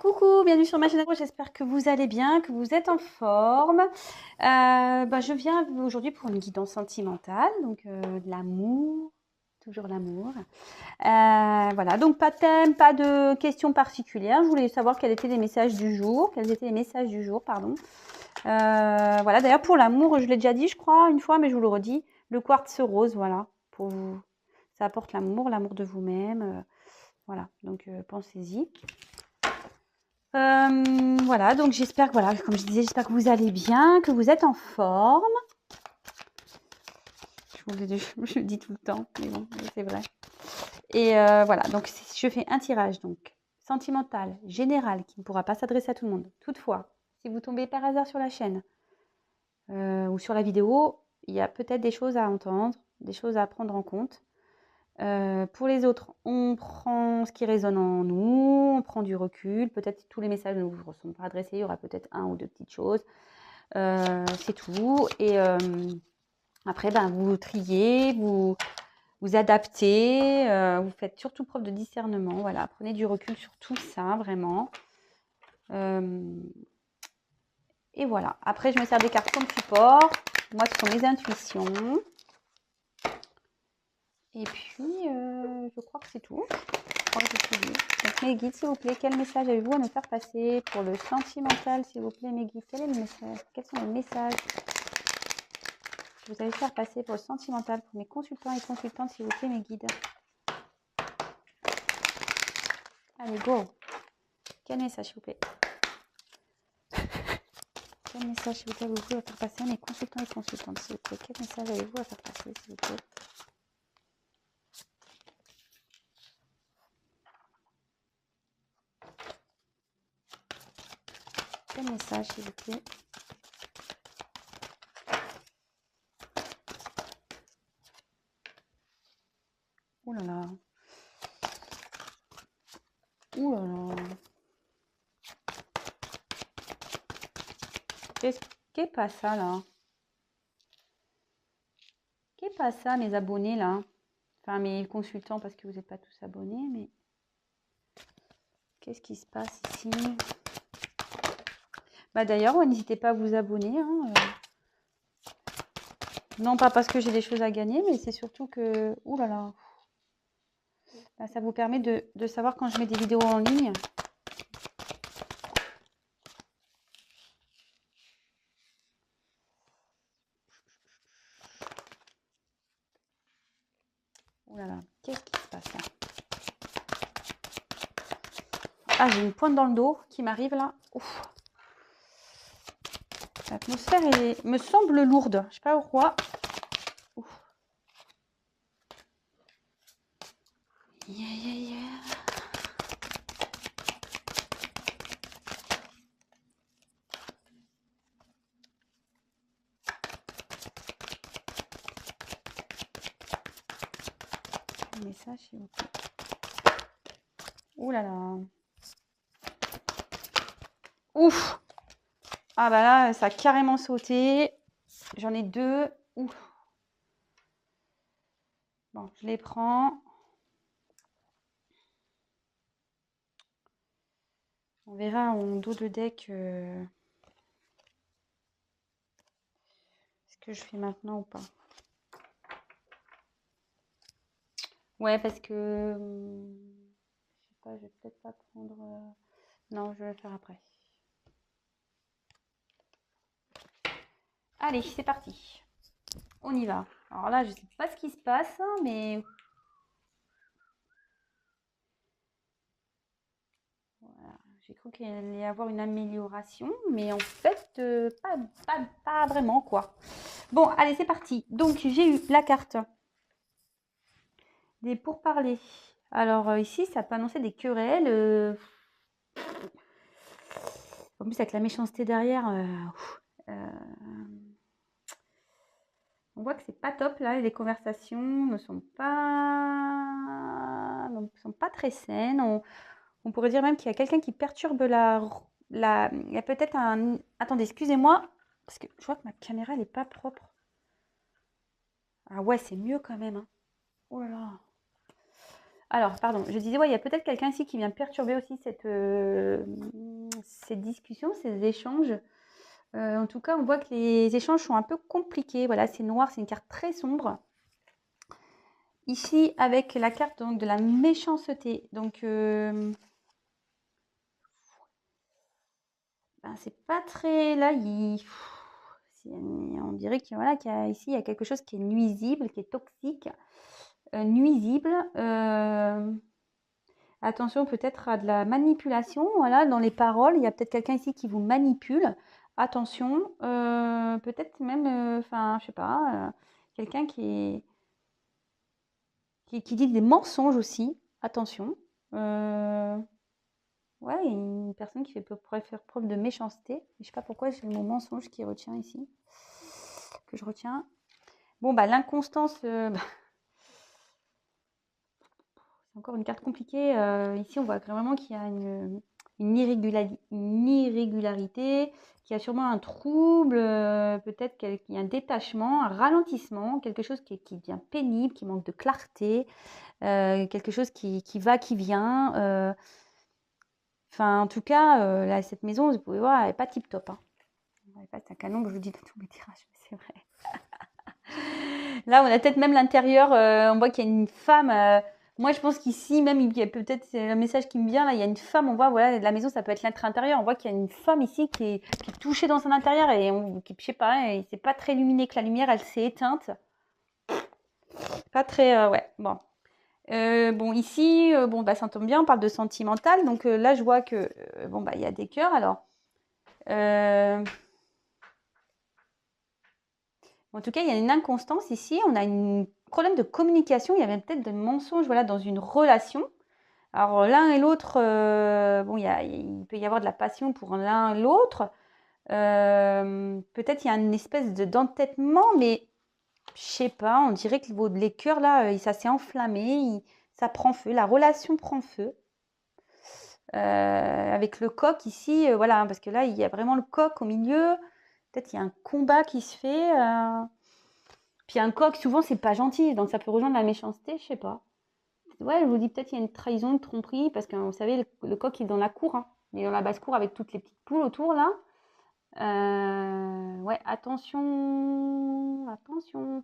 Coucou, bienvenue sur ma chaîne. J'espère que vous allez bien, que vous êtes en forme. Je viens aujourd'hui pour une guidance sentimentale, donc de l'amour, toujours l'amour. Voilà, donc pas de thème, pas de questions particulières. Je voulais savoir quels étaient les messages du jour, pardon. Voilà, d'ailleurs pour l'amour, je l'ai déjà dit, je crois, une fois, mais je vous le redis, le quartz rose, voilà, pour vous. Ça apporte l'amour, l'amour de vous-même. Voilà, donc pensez-y. Voilà, donc j'espère que, voilà, comme je disais, j'espère que vous allez bien, que vous êtes en forme. Je le dis tout le temps, mais bon, c'est vrai. Et voilà, donc je fais un tirage donc sentimental, général, qui ne pourra pas s'adresser à tout le monde. Toutefois, si vous tombez par hasard sur la chaîne ou sur la vidéo, il y a peut-être des choses à entendre, des choses à prendre en compte. Pour les autres, on prend ce qui résonne en nous, on prend du recul. Peut-être tous les messages ne vous sont pas adressés, il y aura peut-être un ou deux petites choses. C'est tout. Et après, vous triez, vous adaptez, vous faites surtout preuve de discernement. Voilà, prenez du recul sur tout ça, vraiment. Et voilà. Après, je me sers des cartes comme support. Moi, ce sont mes intuitions. Et puis, je crois que c'est tout. Donc mes guides, s'il vous plaît, quel message avez-vous à me faire passer pour le sentimental, s'il vous plaît, mes guides? Quel est le message? Quels sont les messages que vous allez faire passer pour le sentimental pour mes consultants et consultantes, s'il vous plaît, mes guides? Allez, go! Quel message, s'il vous plaît? Quel message, s'il vous plaît, avez-vous à faire passer à mes consultants et consultantes, s'il vous plaît? Quel message avez-vous à faire passer, s'il vous plaît? Quel message, s'il vous plaît? Ouh là là. Ouh là là. Qu'est-ce pas ça, là? Qu'est pas ça, mes abonnés, là? Enfin, mes consultants, parce que vous n'êtes pas tous abonnés, mais... Qu'est-ce qui se passe ici? D'ailleurs, n'hésitez pas à vous abonner. Hein. Non, pas parce que j'ai des choses à gagner, mais c'est surtout que... Ouh là là. Ça vous permet de savoir quand je mets des vidéos en ligne. Ouh là là, qu'est-ce qui se passe là? Ah, j'ai une pointe dans le dos qui m'arrive là. Ouf. L'atmosphère me semble lourde. Je sais pas pourquoi. Ouf. Yeah, yeah, yeah. Un message, s'il vous plaît. Ouh là là. Ouf. Ah là, ça a carrément sauté. J'en ai deux. Ouf. Bon, je les prends. On verra en dos de deck ce que je fais maintenant ou pas. Ouais, parce que... je sais pas, je vais peut-être pas prendre... Non, je vais le faire après. Allez, c'est parti. On y va. Alors là, je sais pas ce qui se passe, mais... Voilà. J'ai cru qu'il allait y avoir une amélioration, mais en fait, pas vraiment, quoi. Bon, allez, c'est parti. Donc, j'ai eu la carte des pourparlers. Alors, ici, ça peut annoncer des querelles. En plus, avec la méchanceté derrière, on voit que c'est pas top, là. Les conversations ne sont pas très saines. On pourrait dire même qu'il y a quelqu'un qui perturbe il y a peut-être un... Attendez, excusez-moi, parce que je vois que ma caméra, elle n'est pas propre. Ah ouais, c'est mieux quand même. Hein. Oh là là. Alors, pardon, je disais, ouais, il y a peut-être quelqu'un ici qui vient perturber aussi cette discussion, ces échanges. En tout cas, on voit que les échanges sont un peu compliqués. Voilà, c'est noir, c'est une carte très sombre. Ici, avec la carte donc, de la méchanceté. Donc, ben, c'est pas très... Là, on dirait qu'il voilà, ici, il y a quelque chose qui est nuisible, qui est toxique. Nuisible. Attention peut-être à de la manipulation, voilà, dans les paroles. Il y a peut-être quelqu'un ici qui vous manipule. Attention, peut-être même, enfin, je sais pas, quelqu'un qui dit des mensonges aussi. Attention. Ouais, une personne qui pourrait faire preuve de méchanceté. Je sais pas pourquoi j'ai le mot mensonge qui retient ici, que je retiens. Bon, bah l'inconstance, bah, c'est encore une carte compliquée. Ici, on voit vraiment qu'il y a une irrégularité, qu'il y a sûrement un trouble, peut-être qu'il y a un détachement, un ralentissement, quelque chose qui devient pénible, qui manque de clarté, quelque chose qui va, qui vient. Enfin, en tout cas, là, cette maison, vous pouvez voir, elle n'est pas tip-top. Hein. C'est un canon que je vous dis dans tous mes tirages, mais c'est vrai. Là, on a peut-être même l'intérieur, on voit qu'il y a une femme. Moi, je pense qu'ici, même, il y a peut-être, c'est le message qui me vient, là, il y a une femme, on voit, voilà, la maison, ça peut être l'intérieur. On voit qu'il y a une femme ici qui est touchée dans son intérieur et je sais pas, et c'est pas très lumineux que la lumière, elle s'est éteinte. Pas très, ouais, bon. Bon, ici, bon, bah, ça tombe bien, on parle de sentimental. Donc là, je vois que, bon, bah, il y a des cœurs. Alors, en tout cas, il y a une inconstance ici. On a un problème de communication. Il y avait peut-être des mensonges, voilà, dans une relation. Alors, l'un et l'autre, bon, il peut y avoir de la passion pour l'un et l'autre. Peut-être il y a une espèce d'entêtement, mais je sais pas, on dirait que les cœurs, là, ça s'est enflammé, ça prend feu, la relation prend feu. Avec le coq ici, voilà, parce que là, il y a vraiment le coq au milieu. Peut-être il y a un combat qui se fait. Puis un coq, souvent, c'est pas gentil, donc ça peut rejoindre la méchanceté, je sais pas. Ouais, je vous dis peut-être il y a une trahison, une tromperie, parce que vous savez, le coq il est dans la cour, hein. Il est dans la basse-cour avec toutes les petites poules autour, là. Ouais, attention, attention.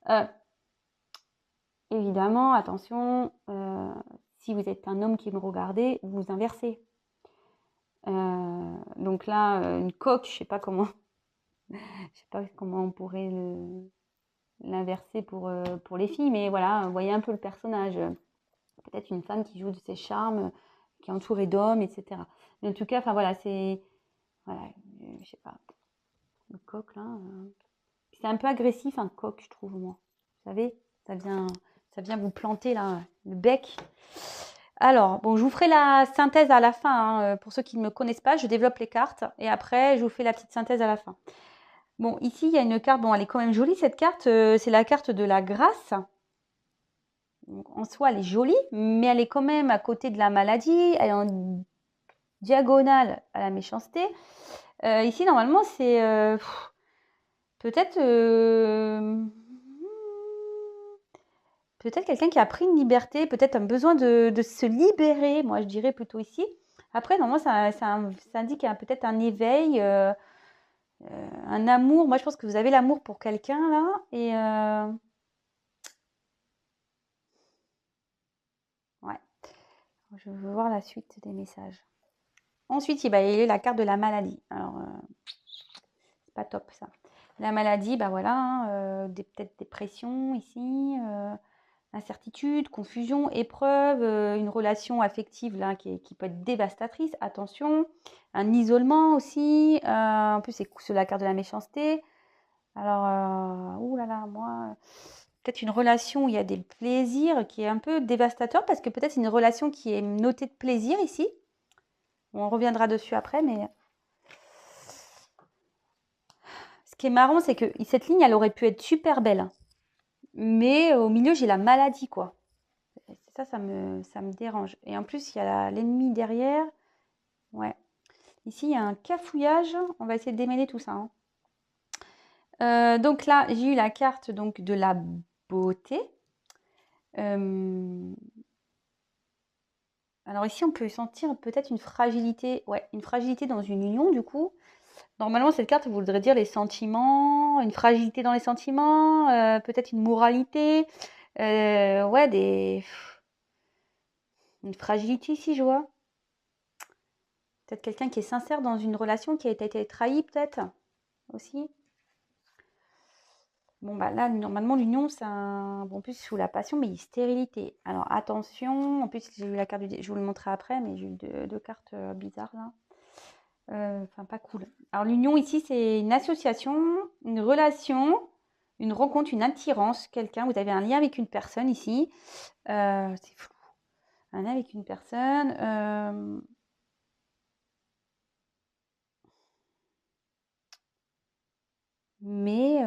Euh, Évidemment, attention, si vous êtes un homme qui me regardez, vous inversez. Donc là, une coque, je sais pas comment, je sais pas comment on pourrait l'inverser pour les filles, mais voilà, vous voyez un peu le personnage. Peut-être une femme qui joue de ses charmes, qui est entourée d'hommes, etc. Mais en tout cas, enfin voilà, c'est, voilà, je sais pas, le coq là, c'est un peu agressif un coq, je trouve moi. Vous savez, ça vient vous planter là, le bec. Alors, bon, je vous ferai la synthèse à la fin. Hein, pour ceux qui ne me connaissent pas, je développe les cartes et après, je vous fais la petite synthèse à la fin. Bon, ici, il y a une carte. Bon, elle est quand même jolie, cette carte. C'est la carte de la grâce. Donc, en soi, elle est jolie, mais elle est quand même à côté de la maladie. Elle est en diagonale à la méchanceté. Ici, normalement, c'est peut-être peut-être quelqu'un qui a pris une liberté, peut-être un besoin de se libérer, moi je dirais plutôt ici. Après, normalement, ça indique peut-être un éveil, un amour. Moi, je pense que vous avez l'amour pour quelqu'un là. Et ouais, je veux voir la suite des messages. Ensuite, il y a la carte de la maladie. Alors, c'est pas top ça. La maladie, bah voilà, hein, peut-être dépression ici. Incertitude, confusion, épreuve, une relation affective là, qui peut être dévastatrice, attention, un isolement aussi, en plus c'est la carte de la méchanceté. Alors, ouh là là, moi, peut-être une relation où il y a des plaisirs qui est un peu dévastateur parce que peut-être c'est une relation qui est notée de plaisir ici. On reviendra dessus après, mais ce qui est marrant, c'est que cette ligne, elle aurait pu être super belle, mais au milieu, j'ai la maladie, quoi. Ça me dérange. Et en plus, il y a l'ennemi derrière. Ouais. Ici, il y a un cafouillage. On va essayer de démêler tout ça. Hein. Donc là, j'ai eu la carte donc, de la beauté. Alors ici, on peut sentir peut-être une fragilité, ouais, une fragilité dans une union, du coup. Normalement, cette carte voudrait dire les sentiments, une fragilité dans les sentiments, peut-être une moralité, ouais, une fragilité ici, je vois. Peut-être quelqu'un qui est sincère dans une relation qui a été trahie, peut-être, aussi. Bon, bah là, normalement, l'union, c'est un... Bon, en plus, sous la passion, mais il y a stérilité. Alors, attention, en plus, j'ai eu la carte du... Je vous le montrerai après, mais j'ai eu deux cartes bizarres, là. Enfin, pas cool. Alors, l'union, ici, c'est une association, une relation, une rencontre, une attirance, quelqu'un. Vous avez un lien avec une personne, ici. C'est flou. Un lien avec une personne. Mais...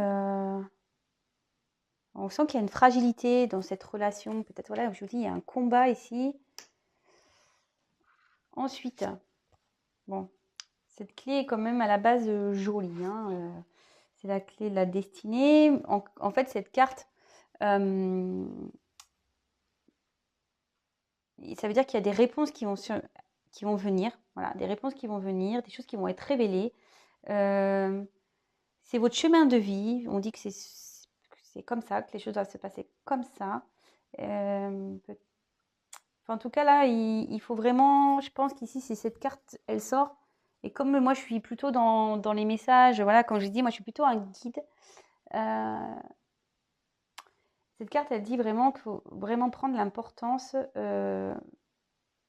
on sent qu'il y a une fragilité dans cette relation. Peut-être, voilà, je vous dis, il y a un combat ici. Ensuite, bon, cette clé est quand même à la base jolie. Hein, c'est la clé de la destinée. En fait, cette carte, ça veut dire qu'il y a des réponses qui vont venir. Voilà, des réponses qui vont venir, des choses qui vont être révélées. C'est votre chemin de vie. On dit que c'est comme ça, que les choses doivent se passer comme ça. Enfin, en tout cas, là, il faut vraiment, je pense qu'ici, si cette carte, elle sort, et comme moi, je suis plutôt dans les messages, voilà, quand je dis, moi, je suis plutôt un guide, cette carte, elle dit vraiment qu'il faut vraiment prendre l'importance de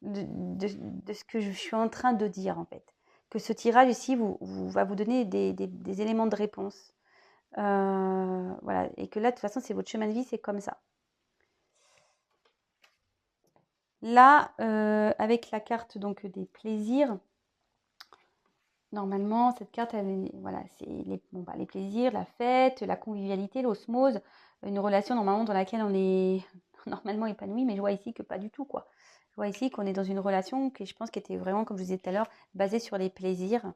ce que je suis en train de dire, en fait. Que ce tirage ici va vous donner des éléments de réponse. Voilà, et que là, de toute façon, c'est votre chemin de vie, c'est comme ça. Là, avec la carte donc des plaisirs, normalement, cette carte, voilà, c'est les plaisirs, la fête, la convivialité, l'osmose, une relation normalement dans laquelle on est normalement épanoui, mais je vois ici que pas du tout, quoi. Je vois ici qu'on est dans une relation qui, je pense, qui était vraiment, comme je vous disais tout à l'heure, basée sur les plaisirs.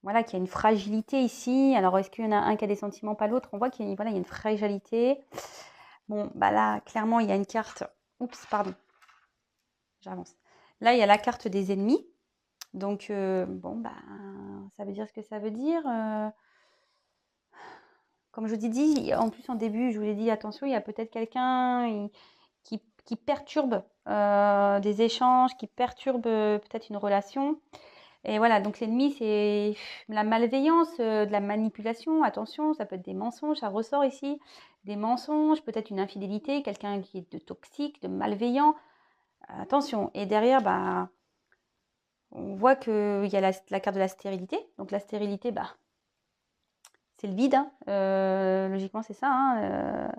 Voilà, qu'il y a une fragilité ici. Alors, est-ce qu'il y en a un qui a des sentiments, pas l'autre? On voit qu'il y a, voilà, il y a une fragilité. Bon, bah là, clairement, il y a une carte. Oups, pardon, j'avance. Là, il y a la carte des ennemis. Donc, bon, bah, ça veut dire ce que ça veut dire. Comme je vous ai dit, en plus en début, je vous l'ai dit, attention, il y a peut-être quelqu'un qui perturbe des échanges, qui perturbe peut-être une relation. Et voilà, donc l'ennemi, c'est la malveillance, de la manipulation. Attention, ça peut être des mensonges, ça ressort ici. Des mensonges, peut-être une infidélité, quelqu'un qui est de toxique, de malveillant. Attention. Et derrière, bah, on voit qu'il y a la carte de la stérilité. Donc la stérilité, bah, c'est le vide. Hein. Logiquement, c'est ça. Hein.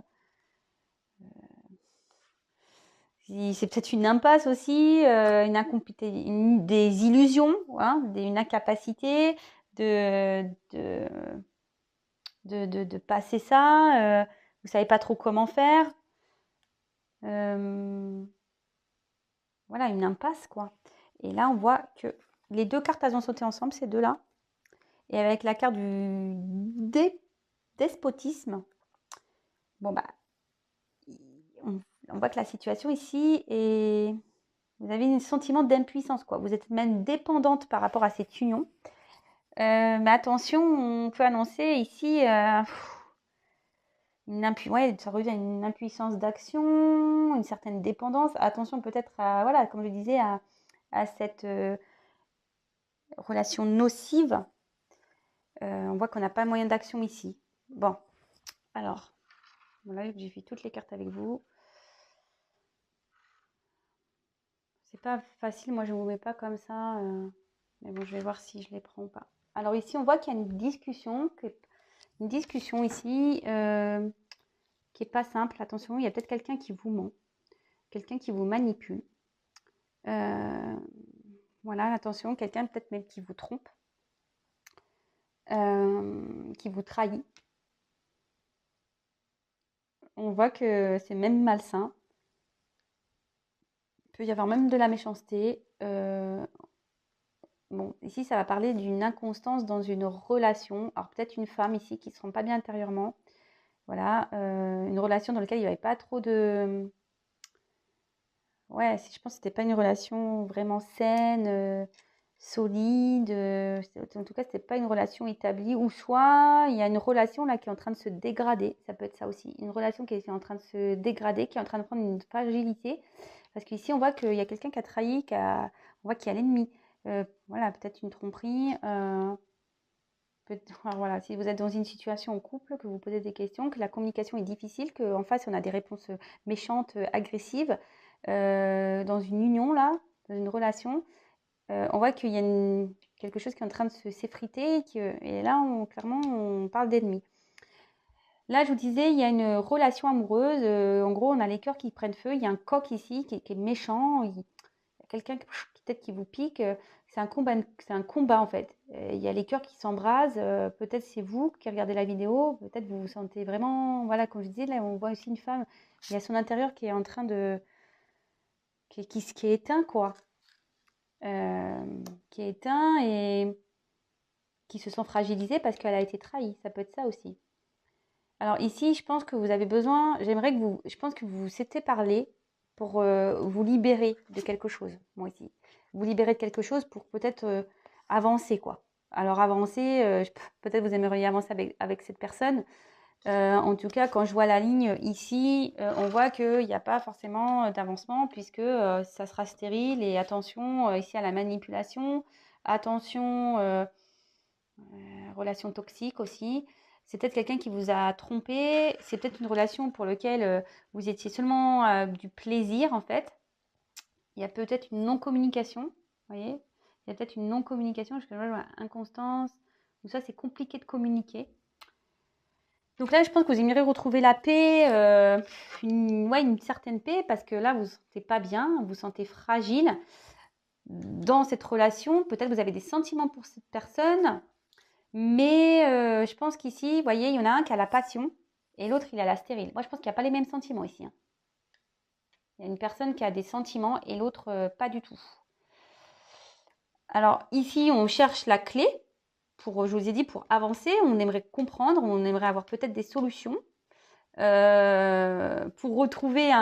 C'est peut-être une impasse aussi, des illusions, hein, une incapacité de, de, de passer ça. Vous savez pas trop comment faire. Voilà, une impasse, quoi. Et là, on voit que les deux cartes, elles ont sauté ensemble, ces deux-là. Et avec la carte du despotisme, bon, bah, on voit que la situation ici est... Vous avez un sentiment d'impuissance, quoi. Vous êtes même dépendante par rapport à cette union. Mais attention, on peut annoncer ici ça revient à une impuissance d'action, une certaine dépendance. Attention peut-être à, voilà, comme je disais, à cette relation nocive. On voit qu'on n'a pas moyen d'action ici. Bon, alors, voilà, j'ai fait toutes les cartes avec vous. C'est pas facile, moi je ne vous mets pas comme ça. Mais bon, je vais voir si je les prends ou pas. Alors ici, on voit qu'il y a une discussion ici qui n'est pas simple. Attention, il y a peut-être quelqu'un qui vous ment, quelqu'un qui vous manipule. Voilà, attention, quelqu'un peut-être même qui vous trompe, qui vous trahit. On voit que c'est même malsain. Il peut y avoir même de la méchanceté. Bon, ici, ça va parler d'une inconstance dans une relation. Alors peut-être une femme ici qui ne se sent pas bien intérieurement. Voilà, une relation dans laquelle il n'y avait pas trop de... Ouais, je pense que c'était pas une relation vraiment saine, solide. En tout cas, c'était pas une relation établie. Ou soit il y a une relation là qui est en train de se dégrader. Ça peut être ça aussi. Une relation qui est en train de se dégrader, qui est en train de prendre une fragilité. Parce qu'ici, on voit qu'il y a quelqu'un qui a trahi, on voit qu'il y a l'ennemi. Voilà, peut-être une tromperie. Alors voilà, si vous êtes dans une situation en couple, que vous posez des questions, que la communication est difficile, qu'en face on a des réponses méchantes, agressives, dans une union là, dans une relation, on voit qu'il y a quelque chose qui est en train de s'effriter et là clairement on parle d'ennemi. Là, je vous disais, il y a une relation amoureuse. En gros, on a les cœurs qui prennent feu. Il y a un coq ici qui est méchant. Il y a quelqu'un peut-être qui vous pique. C'est un combat en fait. Il y a les cœurs qui s'embrasent. Peut-être c'est vous qui regardez la vidéo. Peut-être vous vous sentez vraiment. Voilà, comme je disais, là, on voit aussi une femme. Il y a son intérieur qui est en train de. Qui est éteint, quoi. Qui est éteint et qui se sent fragilisé parce qu'elle a été trahie. Ça peut être ça aussi. Alors ici, je pense que vous avez besoin, je pense que vous vous s'étiez parlé pour vous libérer de quelque chose, moi ici. Vous libérer de quelque chose pour peut-être avancer, quoi. Alors avancer, peut-être vous aimeriez avancer avec cette personne. En tout cas, quand je vois la ligne ici, on voit qu'il n'y a pas forcément d'avancement puisque ça sera stérile et attention ici à la manipulation, attention relation toxique aussi. C'est peut-être quelqu'un qui vous a trompé. C'est peut-être une relation pour laquelle vous étiez seulement du plaisir, en fait. Il y a peut-être une non-communication. Vous voyez, il y a peut-être une non-communication. Parce que là, je vois inconstance. Tout ça, c'est compliqué de communiquer. Donc là, je pense que vous aimeriez retrouver la paix, une certaine paix, parce que là, vous ne vous sentez pas bien, vous vous sentez fragile dans cette relation. Peut-être vous avez des sentiments pour cette personne. Mais je pense qu'ici, vous voyez, il y en a un qui a la passion et l'autre, il a la stérile. Moi, je pense qu'il n'y a pas les mêmes sentiments ici. Hein. Il y a une personne qui a des sentiments et l'autre, pas du tout. Alors, ici, on cherche la clé pour, je vous ai dit, pour avancer. On aimerait comprendre, on aimerait avoir peut-être des solutions pour retrouver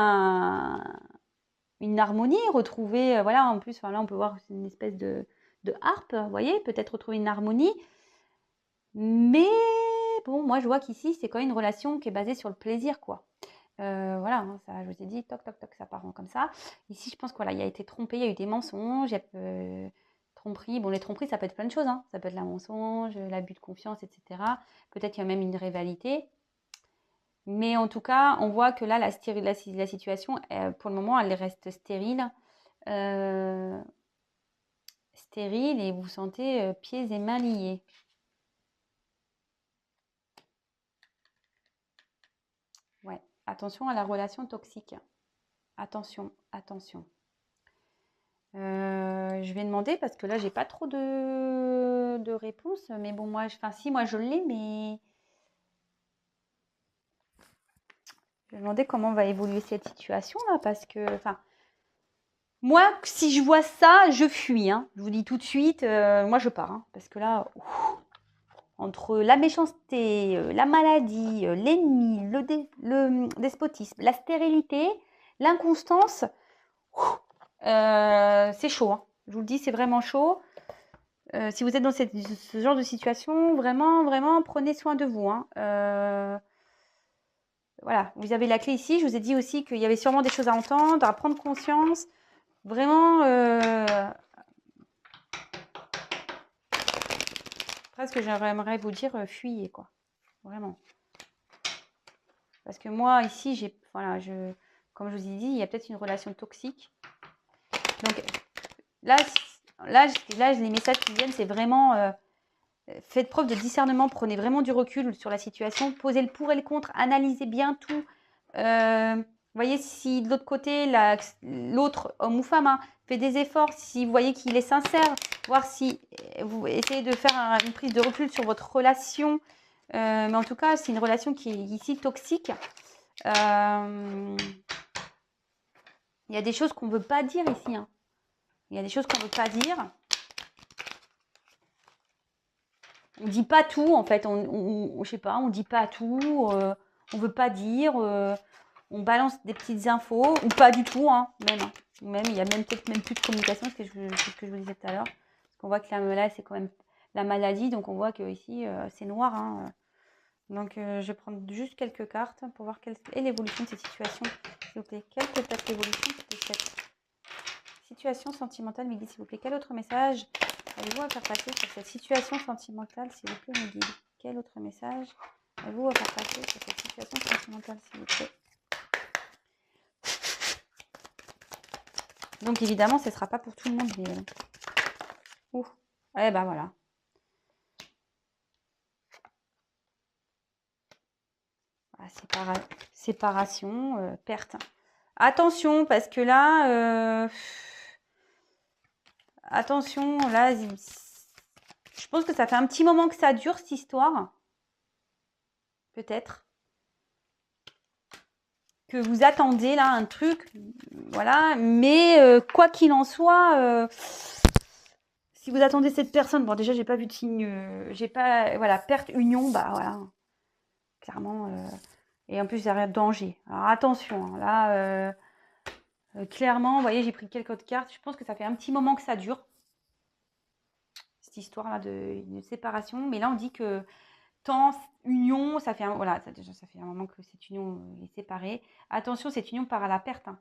une harmonie, retrouver, voilà, en plus, enfin, là, on peut voir une espèce de harpe, vous voyez, peut-être retrouver une harmonie. Mais bon, moi, je vois qu'ici, c'est quand même une relation qui est basée sur le plaisir, quoi. Voilà, hein, ça, je vous ai dit, toc, toc, toc, ça part comme ça. Ici, je pense que voilà, il a été trompé, il y a eu des mensonges, il y a tromperie. Bon, les tromperies, ça peut être plein de choses, hein. Ça peut être la mensonge, l'abus de confiance, etc. Peut-être qu'il y a même une rivalité. Mais en tout cas, on voit que là, la situation, pour le moment, elle reste stérile. Stérile et vous vous sentez pieds et mains liés. Ouais, attention à la relation toxique. Attention, attention. Je vais demander parce que là, j'ai pas trop de réponses. Mais bon, moi, si, moi, je l'ai, mais je vais demander comment va évoluer cette situation-là parce que, enfin, moi, si je vois ça, je fuis. Hein. Je vous dis tout de suite, moi, je pars. Hein, parce que là, entre la méchanceté, la maladie, l'ennemi, le despotisme, la stérilité, l'inconstance, c'est chaud. Hein. Je vous le dis, c'est vraiment chaud. Si vous êtes dans ce genre de situation, vraiment, vraiment, prenez soin de vous. Hein. Voilà, vous avez la clé ici. Je vous ai dit aussi qu'il y avait sûrement des choses à entendre, à prendre conscience. Vraiment, presque j'aimerais vous dire, fuyez, quoi. Vraiment. Parce que moi, ici, voilà, comme je vous ai dit, il y a peut-être une relation toxique. Donc là, les messages qui viennent, c'est vraiment... faites preuve de discernement, prenez vraiment du recul sur la situation, posez le pour et le contre, analysez bien tout. Voyez si de l'autre côté, l'autre, homme ou femme, hein, fait des efforts, si vous voyez qu'il est sincère, voir si vous essayez de faire une prise de recul sur votre relation. Mais en tout cas, c'est une relation qui est ici toxique. Il y a des choses qu'on ne veut pas dire ici. Hein. Il y a des choses qu'on ne veut pas dire. On dit pas tout en fait, je sais pas, on dit pas tout, on veut pas dire, on balance des petites infos, ou pas du tout, hein, même. Hein. Même, il y a même peut-être même plus de communication, c'est ce que je vous disais tout à l'heure. Parce qu'on voit que là, c'est quand même la maladie, donc on voit que ici, c'est noir. Hein. Donc, je vais prendre juste quelques cartes pour voir quelle est l'évolution de cette situation, s'il vous plaît. Quelle peut être l'évolution de cette situation sentimentale, Mehdi, s'il vous plaît. Quel autre message avez-vous à faire passer sur cette situation sentimentale, s'il vous plaît, Mehdi? Quel autre message avez-vous à faire passer sur cette situation sentimentale, s'il vous plaît? Donc, évidemment, ce ne sera pas pour tout le monde, mais... Ouh. Eh ben, voilà. Voilà, séparation, perte. Attention, parce que là... attention, là... Je pense que ça fait un petit moment que ça dure, cette histoire. Peut-être. Que vous attendez là un truc, voilà, mais quoi qu'il en soit, si vous attendez cette personne, bon déjà j'ai pas vu de signe, j'ai pas, voilà, perte, union, bah voilà, clairement, et en plus il y a danger. Alors attention, hein, là, clairement, vous voyez, j'ai pris quelques autres cartes, je pense que ça fait un petit moment que ça dure, cette histoire-là de séparation, mais là on dit que temps, union, ça fait un, voilà, ça fait un moment que cette union est séparée. Attention, cette union part à la perte, hein.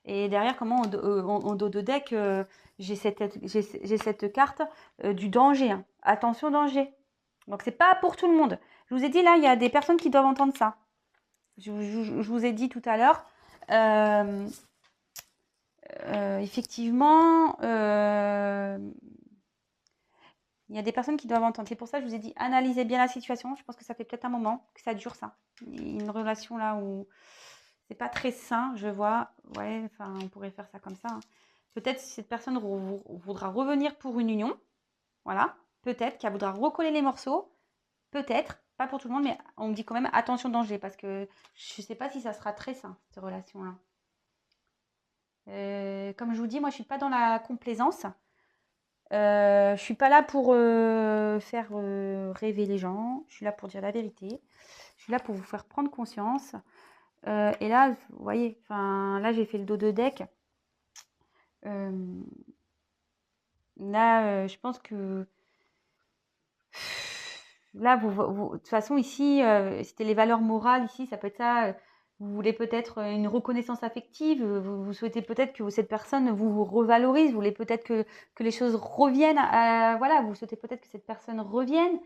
Et derrière, comment en dos de deck, j'ai cette carte du danger. Hein. Attention, danger. Donc, c'est pas pour tout le monde. Je vous ai dit, là, il y a des personnes qui doivent entendre ça. Je vous ai dit tout à l'heure, effectivement, il y a des personnes qui doivent entendre. C'est pour ça que je vous ai dit, analysez bien la situation. Je pense que ça fait peut-être un moment que ça dure, ça. Une relation là où c'est pas très sain, je vois. Ouais, enfin, on pourrait faire ça comme ça. Hein. Peut-être si cette personne voudra revenir pour une union. Voilà. Peut-être qu'elle voudra recoller les morceaux. Peut-être. Pas pour tout le monde, mais on me dit quand même attention danger. Parce que je ne sais pas si ça sera très sain, cette relation-là. Comme je vous dis, moi, je ne suis pas dans la complaisance. Je ne suis pas là pour faire rêver les gens. Je suis là pour dire la vérité. Je suis là pour vous faire prendre conscience. Et là, vous voyez, là, j'ai fait le dos de deck. Là, je pense que là, de toute façon, ici, c'était les valeurs morales. Ici, ça peut être ça. Vous voulez peut-être une reconnaissance affective. Vous souhaitez peut-être que cette personne vous revalorise. Vous voulez peut-être que les choses reviennent. Voilà, vous souhaitez peut-être que cette personne revienne,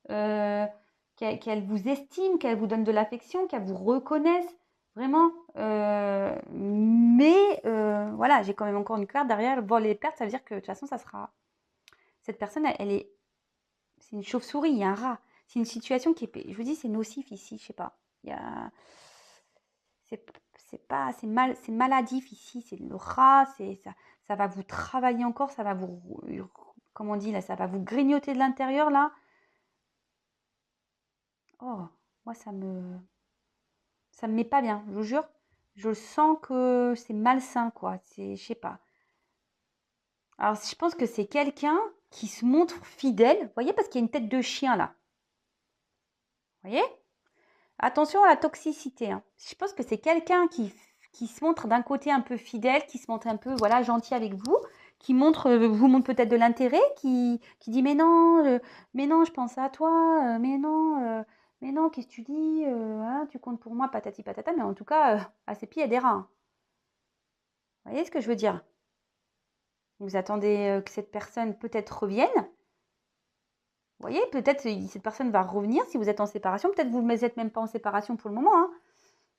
qu'elle vous estime, qu'elle vous donne de l'affection, qu'elle vous reconnaisse. Vraiment. Mais voilà, j'ai quand même encore une carte derrière. Voir les pertes, ça veut dire que de toute façon, ça sera. Cette personne, c'est une chauve-souris, il y a un rat. C'est une situation qui est, je vous dis, c'est nocif ici, je sais pas. Il y a, c'est maladif ici, c'est le rat, ça va vous travailler encore, ça va vous, comment on dit là, ça va vous grignoter de l'intérieur là. Oh, moi ça me met pas bien, je vous jure. Je sens que c'est malsain quoi, je sais pas. Alors je pense que c'est quelqu'un qui se montre fidèle, vous voyez, parce qu'il y a une tête de chien là. Vous voyez? Attention à la toxicité. Hein. Je pense que c'est quelqu'un qui se montre d'un côté un peu fidèle, qui se montre un peu voilà, gentil avec vous, qui vous montre peut-être de l'intérêt, qui dit mais non, je pense à toi, mais non, qu'est-ce que tu dis, hein, tu comptes pour moi, patati patata, mais en tout cas, à ses pieds, il y a des rats. Hein. Vous voyez ce que je veux dire? Vous attendez que cette personne peut-être revienne. Vous voyez, peut-être cette personne va revenir si vous êtes en séparation. Peut-être vous ne êtes même pas en séparation pour le moment. Hein.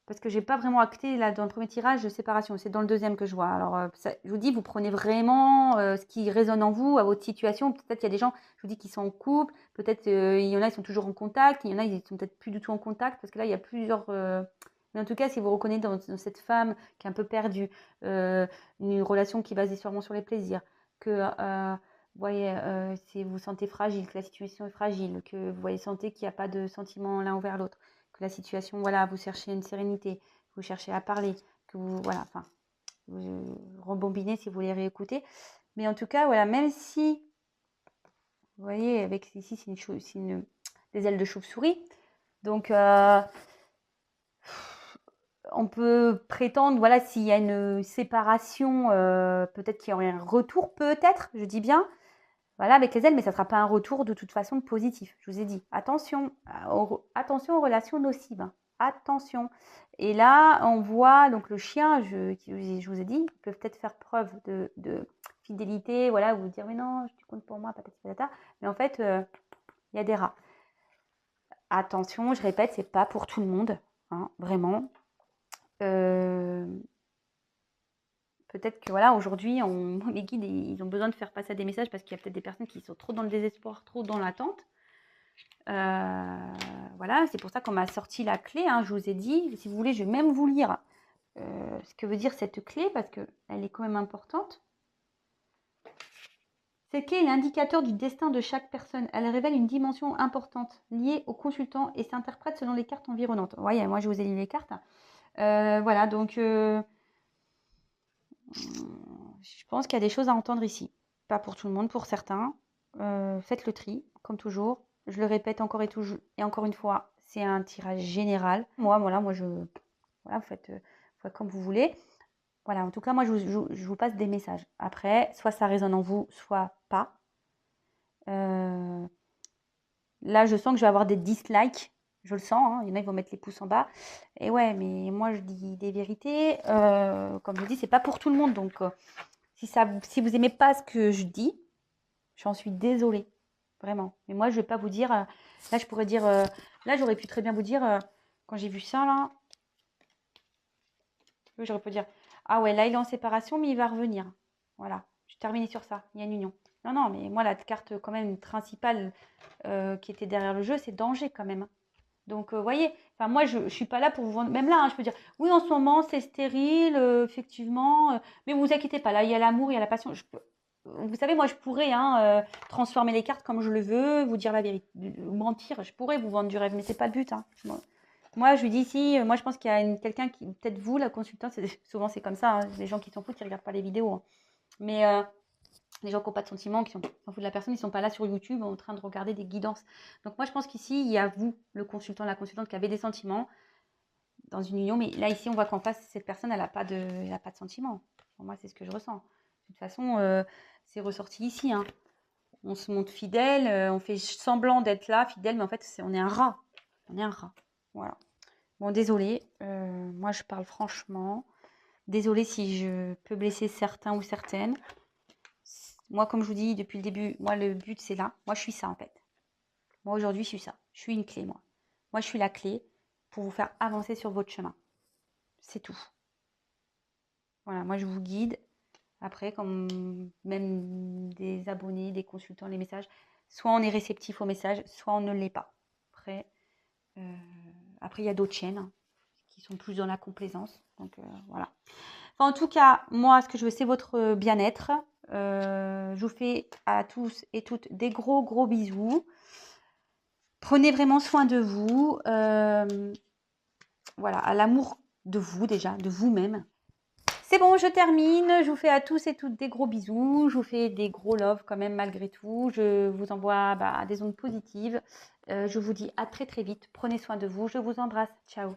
Parce que j'ai pas vraiment acté là dans le premier tirage de séparation, c'est dans le deuxième que je vois. Alors je vous dis, vous prenez vraiment ce qui résonne en vous, à votre situation. Peut-être il y a des gens, je vous dis, qui sont en couple. Peut-être il y en a, ils sont toujours en contact. Il y en a, ils sont peut-être plus du tout en contact. Parce que là, il y a plusieurs... Mais en tout cas, si vous reconnaissez dans cette femme qui est un peu perdue, une relation qui est basée sûrement sur les plaisirs, que vous voyez, si vous vous sentez fragile, que la situation est fragile, que vous voyez, sentez qu'il n'y a pas de sentiment l'un envers l'autre, que la situation, voilà, vous cherchez une sérénité, vous cherchez à parler, que vous, voilà, enfin, vous rembobinez si vous voulez réécouter. Mais en tout cas, voilà, même si, vous voyez, avec ici, c'est des ailes de chauve-souris. Donc, on peut prétendre, voilà, s'il y a une séparation, peut-être qu'il y aurait un retour, peut-être, je dis bien, voilà, avec les ailes, mais ça ne sera pas un retour de toute façon positif. Je vous ai dit, attention, attention aux relations nocives. Hein. Attention. Et là, on voit donc le chien, je vous ai dit, ils peuvent peut-être faire preuve de fidélité, voilà, vous dire, mais non, tu comptes pour moi, patati patata. Mais en fait, il y a des rats. Attention, je répète, c'est pas pour tout le monde, hein, vraiment. Peut-être que voilà, aujourd'hui, les guides, ils ont besoin de faire passer des messages parce qu'il y a peut-être des personnes qui sont trop dans le désespoir, trop dans l'attente. Voilà, c'est pour ça qu'on m'a sorti la clé, hein, je vous ai dit. Si vous voulez, je vais même vous lire ce que veut dire cette clé parce qu'elle est quand même importante. Cette clé est l'indicateur du destin de chaque personne. Elle révèle une dimension importante liée au consultant et s'interprète selon les cartes environnantes. Vous voyez, moi, je vous ai lu les cartes. Voilà, donc je pense qu'il y a des choses à entendre ici. Pas pour tout le monde, pour certains. Faites le tri, comme toujours. Je le répète encore et toujours et encore une fois, c'est un tirage général. Moi, voilà, vous faites comme vous voulez. Voilà, en tout cas, moi, je vous passe des messages. Après, soit ça résonne en vous, soit pas. Là, je sens que je vais avoir des dislikes. Je le sens, hein. Il y en a, ils vont mettre les pouces en bas. Et ouais, mais moi, je dis des vérités. Comme je dis, c'est pas pour tout le monde. Donc, si vous aimez pas ce que je dis, j'en suis désolée. Vraiment. Mais moi, je vais pas vous dire... là, je pourrais dire... là, j'aurais pu très bien vous dire... quand j'ai vu ça, là... J'aurais pu dire... Ah ouais, là, il est en séparation, mais il va revenir. Voilà. Je termine sur ça. Il y a une union. Non, non, mais moi, la carte quand même principale qui était derrière le jeu, c'est danger quand même. Donc, vous voyez, enfin, moi, je ne suis pas là pour vous vendre. Même là, hein, je peux dire, oui, en ce moment, c'est stérile, effectivement. Mais vous inquiétez pas, là, il y a l'amour, il y a la passion. Vous savez, moi, je pourrais transformer les cartes comme je le veux, vous dire la vérité, mentir. Je pourrais vous vendre du rêve, mais c'est pas le but. Hein. Bon. Moi, je lui dis ici, moi, je pense qu'il y a quelqu'un qui, peut-être vous, la consultante, souvent c'est comme ça. Hein, les gens qui s'en foutent, ils regardent pas les vidéos. Hein. Mais les gens qui n'ont pas de sentiments, qui s'en foutent de la personne, ils ne sont pas là sur YouTube en train de regarder des guidances. Donc moi, je pense qu'ici, il y a vous, le consultant, la consultante qui avait des sentiments dans une union. Mais là, ici, on voit qu'en face, cette personne, elle n'a pas de sentiments. Pour moi, c'est ce que je ressens. De toute façon, c'est ressorti ici. Hein. On se montre fidèle, on fait semblant d'être là, fidèle, mais en fait, on est un rat. On est un rat. Voilà. Bon, désolé. Moi, je parle franchement. Désolée si je peux blesser certains ou certaines. Moi, comme je vous dis depuis le début, moi, le but, c'est là. Moi, je suis ça, en fait. Moi, aujourd'hui, je suis ça. Je suis une clé, moi. Moi, je suis la clé pour vous faire avancer sur votre chemin. C'est tout. Voilà, moi, je vous guide. Après, comme même des abonnés, des consultants, les messages, soit on est réceptif aux messages, soit on ne l'est pas. Après, il y a d'autres chaînes qui sont plus dans la complaisance. Donc, voilà. Enfin, en tout cas, moi, ce que je veux, c'est votre bien-être. Je vous fais à tous et toutes des gros, gros bisous. Prenez vraiment soin de vous. Voilà, à l'amour de vous déjà, de vous-même. C'est bon, je termine. Je vous fais à tous et toutes des gros bisous. Je vous fais des gros love quand même malgré tout. Je vous envoie des ondes positives. Je vous dis à très très vite. Prenez soin de vous. Je vous embrasse. Ciao.